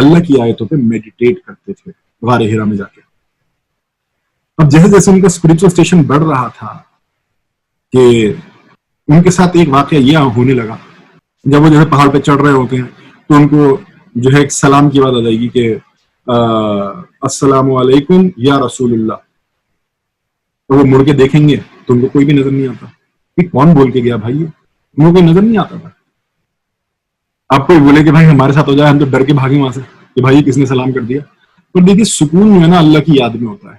اللہ کی آیتوں پہ میڈیٹیٹ کرتے تھے غار ہرا میں جا کے. اب جیسے جیسے ان کا اسپرچل اسٹیشن بڑھ رہا تھا کہ ان کے ساتھ ایک واقعہ یہ ہونے لگا. جب وہ جو ہے پہاڑ پہ چڑھ رہے ہوتے ہیں تو ان کو جو ہے ایک سلام کی بات آ جائے گی کہ السلام علیکم یا رسول اللہ. تو وہ مڑ کے دیکھیں گے تو ان کو کوئی بھی نظر نہیں آتا کہ کون بول کے گیا بھائی, ان کو کوئی نظر نہیں آتا تھا. آپ کوئی بولے کہ بھائی ہمارے ساتھ ہو جائے, ہم تو ڈر کے بھاگے وہاں سے کہ بھائی کس نے سلام کر دیا. پر دیکھیے سکون جو ہے نا اللہ کی یاد میں ہوتا ہے,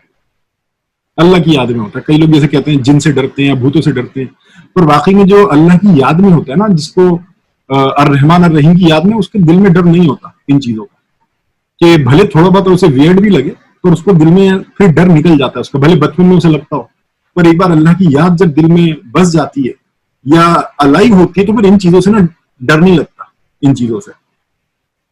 اللہ کی یاد میں ہوتا ہے. کئی لوگ جیسے کہتے ہیں جن سے ڈرتے ہیں یا بھوتوں سے ڈرتے ہیں, پر واقعی میں جو اللہ کی یاد میں ہوتا ہے نا, جس کو الرحمن الرحیم کی یاد میں, اس کے دل میں ڈر نہیں ہوتا ان چیزوں کا, کہ بھلے تھوڑا بہت اسے ویئرڈ بھی لگے تو اس کو دل میں پھر ڈر نکل جاتا ہے اس کا, بھلے بچپن میں اسے لگتا ہو, پر ایک بار اللہ کی یاد جب دل میں بس جاتی ہے یا الائیو ہوتی ہے تو پھر ان چیزوں سے نا ڈر نہیں لگتا. ان چیزوں سے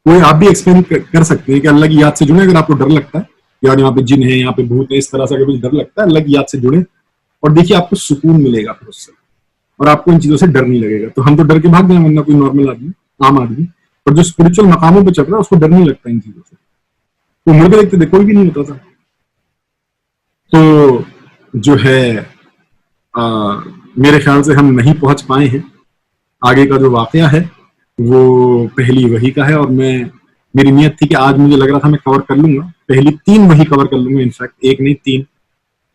کوئی آپ بھی ایکسپلین کر سکتے ہیں کہ اللہ کی یاد سے جڑے. اگر آپ کو ڈر لگتا ہے یار یہاں پہ جن ہے, یہاں پہ بھوت ہے, اس طرح سے اگر کچھ ڈر لگتا ہے, اللہ کی یاد سے جڑے اور دیکھیے آپ کو سکون ملے گا پھر اس سے, اور آپ کو ان چیزوں سے ڈر نہیں لگے گا. تو ہم تو ڈر کے بھاگ جائیں ورنہ کوئی نارمل آدمی, عام آدمی, اور جو اسپرچل مقاموں پہ چل رہا ہے اس کو ڈر نہیں لگتا ان چیزوں سے. تو مڑ کے دیکھتے تھے کوئی بھی نہیں ہوتا تھا. تو جو ہے میرے خیال سے ہم نہیں پہنچ پائے ہیں. آگے کا جو واقعہ ہے وہ پہلی وحی کا ہے, اور میری نیت تھی کہ آج مجھے لگ رہا تھا میں کور کر لوں گا, پہلی 3 وحی کور کر لوں گا, انفیکٹ ایک نہیں 3.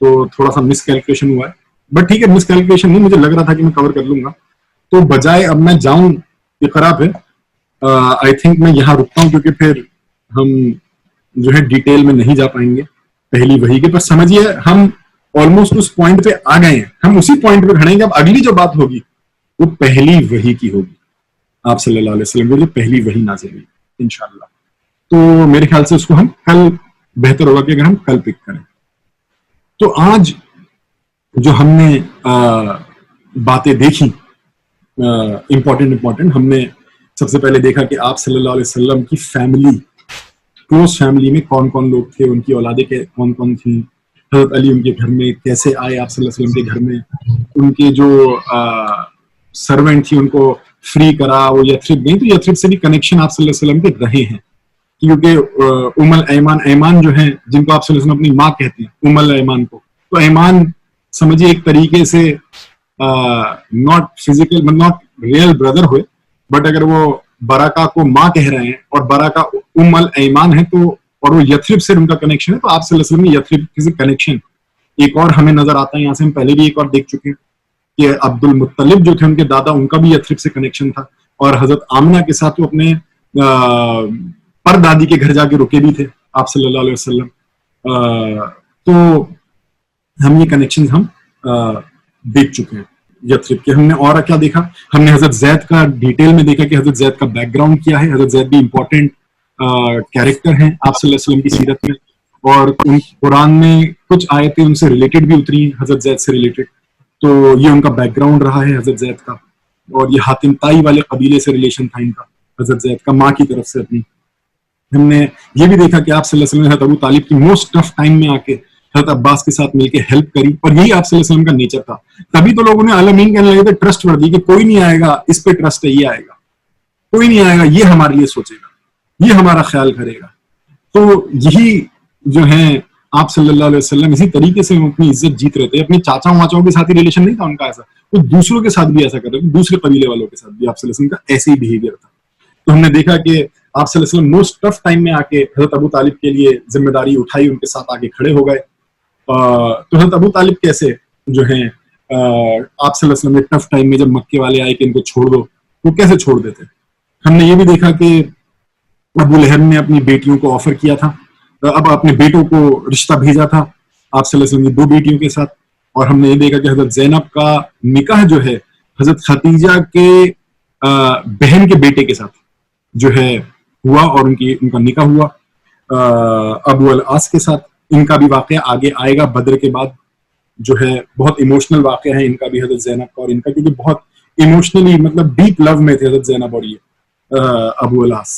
تو تھوڑا سا مس کیلکولیشن ہوا ہے, بٹ ٹھیک ہے, مس کیلکولیشن نہیں, مجھے لگ رہا تھا کہ میں کور کر لوں گا. تو بجائے اب میں جاؤں اقرا پہ, آئی تھنک میں یہاں رکتا ہوں, کیونکہ پھر ہم جو ہے ڈیٹیل میں نہیں جا پائیں گے پہلی وحی کے. پر سمجھیے ہم آلموسٹ اس پوائنٹ پہ آ گئے ہیں, ہم اسی پوائنٹ پہ کھڑے ہیں کہ اب اگلی جو بات ہوگی وہ پہلی وحی کی ہوگی, آپ صلی اللہ علیہ وسلم کو جو پہلی وحی نازل ہوئی انشاءاللہ. تو میرے خیال سے اس کو ہم کل بہتر ہوگا کہ اگر ہم کل پک کریں. تو آج جو ہم نے باتیں دیکھی امپورٹنٹ, ہم نے سب سے پہلے دیکھا کہ آپ صلی اللہ علیہ وسلم کی فیملی, کلوز فیملی میں کون کون لوگ تھے, ان کی اولادیں کون کون تھیں, حضرت علی ان کے گھر میں کیسے آئے آپ صلی اللہ علیہ وسلم کے گھر میں, ان کے جو سرونٹ تھی ان کو فری کرا, وہ یثرب گئی, تو یثرب سے بھی کنیکشن آپ صلی اللہ علیہ وسلم کے رہے ہیں, کیونکہ ام الایمان, ایمان جو ہیں جن کو آپ صلی اللہ علیہ وسلم اپنی ماں کہتے ہیں, ام الایمان کو, تو ایمان سمجھیے ایک طریقے سے not physical, not real brother ہوئے, بٹ اگر وہ برکہ کو ماں کہہ رہے ہیں اور برکہ ام الایمان ہے, تو اور وہ یثرب سے ان کا کنیکشن ہے, تو آپ صلی اللہ علیہ وسلم یثرب سے کنیکشن ایک اور ہمیں نظر آتا ہے. یہاں سے ہم پہلے بھی ایک اور دیکھ چکے ہیں کہ عبد المطلب جو تھے ان کے دادا, ان کا بھی یثرب سے کنیکشن تھا, اور حضرت آمنہ کے ساتھ وہ اپنے پر دادی کے گھر جا کے رکے بھی تھے آپ صلی اللہ علیہ وسلم. تو ہم یہ کنیکشن ہم دیکھ چکے ہیں یثرب کے. ہم نے اور کیا دیکھا, ہم نے حضرت زید کا ڈیٹیل میں دیکھا کہ حضرت زید کا بیک گراؤنڈ کیا ہے. حضرت زید بھی امپورٹنٹ کیریکٹر ہیں آپ صلی اللہ علیہ وسلم کی سیرت میں, اور ان قرآن میں کچھ آیتیں ان سے ریلیٹڈ بھی اتری حضرت زید سے ریلیٹڈ. تو یہ ان کا بیک گراؤنڈ رہا ہے حضرت زید کا, اور یہ حاتم طائی والے قبیلے سے ریلیشن تھا ان کا حضرت زید کا, ماں کی طرف سے اپنی. ہم نے یہ بھی دیکھا کہ آپ صلی اللہ علیہ وسلم نے حضرت ابو طالب کی موسٹ ٹف ٹائم میں آ کے حضرت عباس کے ساتھ مل کے ہیلپ کری, اور یہی آپ صلی اللہ علیہ وسلم کا نیچر تھا. تبھی تو لوگوں نے عالمین کہنے لگے تھے ٹرسٹ وردی, کہ کوئی نہیں آئے گا اس پہ ٹرسٹ ہے, یہ آئے گا, کوئی نہیں آئے گا یہ ہمارے لیے سوچے گا, یہ ہمارا خیال کرے گا. تو یہی جو ہیں آپ صلی اللہ علیہ وسلم اسی طریقے سے اپنی عزت جیت رہے تھے. اپنے چاچاؤں واچاؤں کے ساتھ ہی ریلیشن نہیں تھا ان کا ایسا, وہ دوسروں کے ساتھ بھی ایسا کر رہے تھے, دوسرے قبیلے والوں کے ساتھ بھی آپ صلی اللہ علیہ وسلم کا ایسے ہی بہیویئر تھا. تو ہم نے دیکھا کہ آپ صلی اللہ علیہ وسلم موسٹ ٹف ٹائم میں آ کے حضرت ابو طالب کے لیے ذمہ داری اٹھائی, ان کے ساتھ آ کے کھڑے ہو گئے. تو حضرت ابو طالب کیسے جو ہیں آپ صلی اللہ علیہ وسلم نے ٹف ٹائم میں جب مکے والے آئے کہ ان کو چھوڑ دو, وہ کیسے چھوڑ دیتے. ہم نے یہ بھی دیکھا کہ ابو لہب نے اپنی بیٹیوں کو آفر کیا تھا, اب اپنے بیٹوں کو رشتہ بھیجا تھا آپ صلی اللہ علیہ وسلم کی 2 بیٹیوں کے ساتھ. اور ہم نے یہ دیکھا کہ حضرت زینب کا نکاح جو ہے حضرت خدیجہ کے بہن کے بیٹے کے ساتھ جو ہے ہوا, اور ان کا نکاح ہوا ابو العاص کے ساتھ. ان کا بھی واقعہ آگے آئے گا بدر کے بعد, جو ہے بہت ایموشنل واقعہ ہے ان کا بھی, حضرت زینب کا اور ان کا, کیونکہ بہت ایموشنلی مطلب ڈیپ لو میں تھے حضرت زینب اور یہ ابو العاص.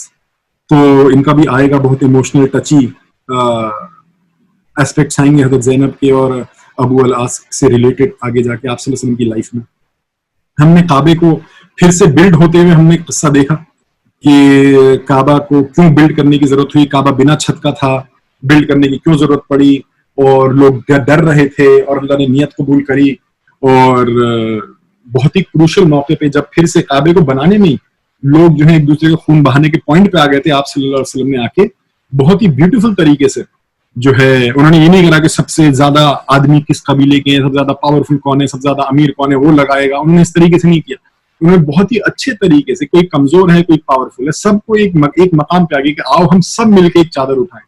تو ان کا بھی آئے گا بہت ایموشنل ٹچی ایسپیکٹس آئیں گے حضرت زینب کے اور ابو العاص سے ریلیٹڈ آگے جا کے آپ صلی اللہ علیہ وسلم کی لائف میں. ہم نے کعبے کو پھر سے بلڈ ہوتے ہوئے ہم نے قصہ دیکھا کہ کعبہ کو کیوں بلڈ کرنے کی ضرورت ہوئی, کعبہ بنا چھت کا تھا, بلڈ کرنے کی کیوں ضرورت پڑی, اور لوگ ڈر رہے تھے اور اللہ نے نیت قبول کری. اور بہت ہی کروشل موقع پہ جب پھر سے کعبے کو بنانے میں لوگ جو ہے ایک دوسرے کا خون بہانے کے پوائنٹ پہ آ گئے تھے, آپ صلی اللہ علیہ وسلم نے آ کے بہت ہی بیوٹیفل طریقے سے جو ہے انہوں نے یہ نہیں کرا کہ سب سے زیادہ آدمی کس قبیلے کے ہیں, سب سے زیادہ پاورفل کون ہے, سب سے زیادہ امیر کون ہے, وہ لگائے گا. انہوں نے اس طریقے سے نہیں کیا. انہوں نے بہت ہی اچھے طریقے سے, کوئی کمزور ہے کوئی پاورفل ہے, سب کو ایک مقام پہ آگے کہ آؤ ہم سب مل کے ایک چادر اٹھائیں.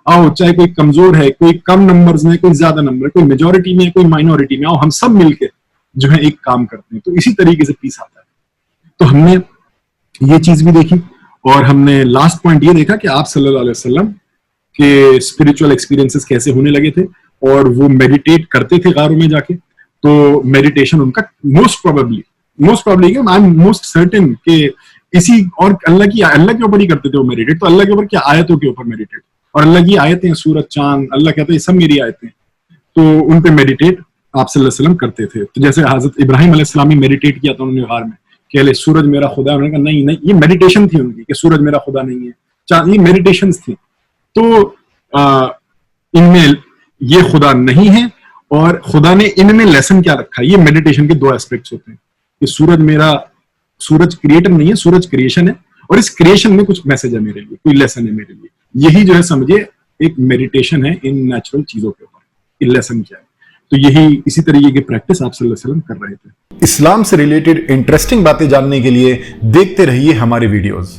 آؤ, چاہے کوئی کمزور ہے, کوئی کم نمبرز میں, کوئی زیادہ نمبر, کوئی میجورٹی میں, کوئی مائنورٹی میں, آؤ ہم سب مل کے جو ہے ایک کام کرتے ہیں. تو اسی طریقے سے پیس آتا ہے. تو ہم نے یہ چیز بھی دیکھی, اور ہم نے لاسٹ پوائنٹ یہ دیکھا کہ آپ صلی اللہ علیہ وسلم کے اسپرچل ایکسپیرینسز کیسے ہونے لگے تھے, اور وہ میڈیٹیٹ کرتے تھے غاروں میں جا کے. تو میڈیٹیشن ان کا most probably I am most certain کہ اسی اور اللہ کے اوپر ہی کرتے تھے وہ میڈیٹیٹ. تو اللہ کے اوپر کیا, آیتوں کے اوپر میڈیٹیٹ, اور اللہ کی آیتیں, سورج, چاند, اللہ کہتا ہے یہ سب میری آیتیں. تو ان پہ میڈیٹیٹ آپ صلی اللہ علیہ وسلم کرتے تھے. تو جیسے حضرت ابراہیم علیہ السلام نے میڈیٹیٹ کیا تھا انہوں نے غار میں کہ اللہ سورج میرا خدا, انہوں نے کہا نہیں, یہ میڈیٹیشن تھی ان کی کہ سورج میرا خدا نہیں ہے, چاند, یہ میڈیٹیشنز تھی. تو ان میں یہ خدا نہیں ہے, اور خدا نے ان میں لیسن کیا رکھا ہے. یہ میڈیٹیشن کے دو ایسپیکٹس ہوتے ہیں کہ سورج کریٹر نہیں ہے, سورج کریشن ہے, اور اس کریشن میں کچھ میسج ہے میرے لیے, کوئی لیسن ہے میرے لیے. یہی جو ہے سمجھے ایک میڈیٹیشن ہے ان نیچرل چیزوں کے اوپر, کہ لیسن کیا ہے. تو یہی اسی طریقے کی پریکٹس آپ صلی اللہ علیہ وسلم کر رہے تھے. اسلام سے ریلیٹڈ انٹرسٹنگ باتیں جاننے کے لیے دیکھتے رہیے ہمارے ویڈیوز.